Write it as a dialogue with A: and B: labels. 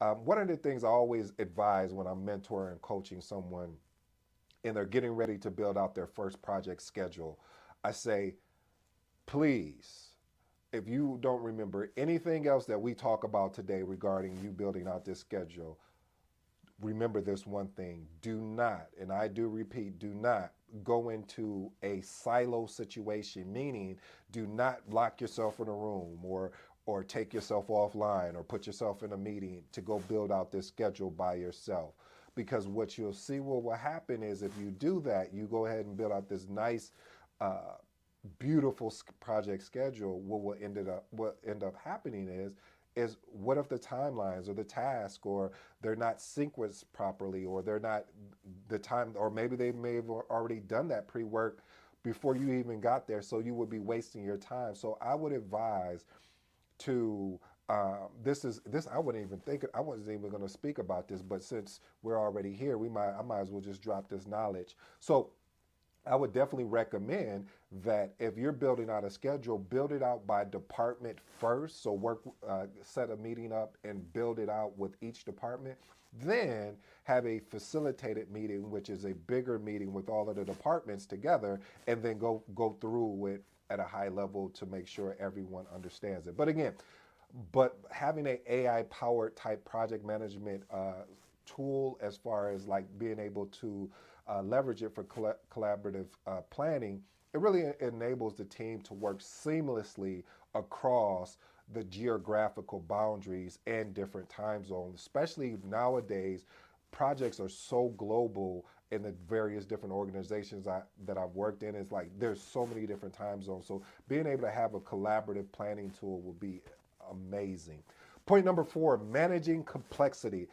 A: One of the things I always advise when I'm mentoring and coaching someone and they're getting ready to build out their first project schedule, I say, please, if you don't remember anything else that we talk about today regarding you building out this schedule, remember this one thing: do not, and I do repeat, do not go into a silo situation, meaning do not lock yourself in a room or take yourself offline or put yourself in a meeting to go build out this schedule by yourself. Because what you'll see what will happen is if you do that, you go ahead and build out this nice uh, beautiful project schedule. What end up happening is what if the timelines or the task or they're not sequenced properly, or they're not the time, or maybe they may have already done that pre-work before you even got there, so you would be wasting your time. So I would advise to this I wouldn't even think, I wasn't even going to speak about this, but since we're already here, I might as well just drop this knowledge. So I would definitely recommend that if you're building out a schedule, build it out by department first. So set a meeting up and build it out with each department. Then have a facilitated meeting, which is a bigger meeting with all of the departments together, and then go through it at a high level to make sure everyone understands it. But having an AI powered type project management tool, as far as like being able to leverage it for collaborative planning, it really enables the team to work seamlessly across the geographical boundaries and different time zones. Especially nowadays, projects are so global in the various different organizations that I've worked in. It's like there's so many different time zones. So being able to have a collaborative planning tool will be amazing. Point number 4: managing complexity.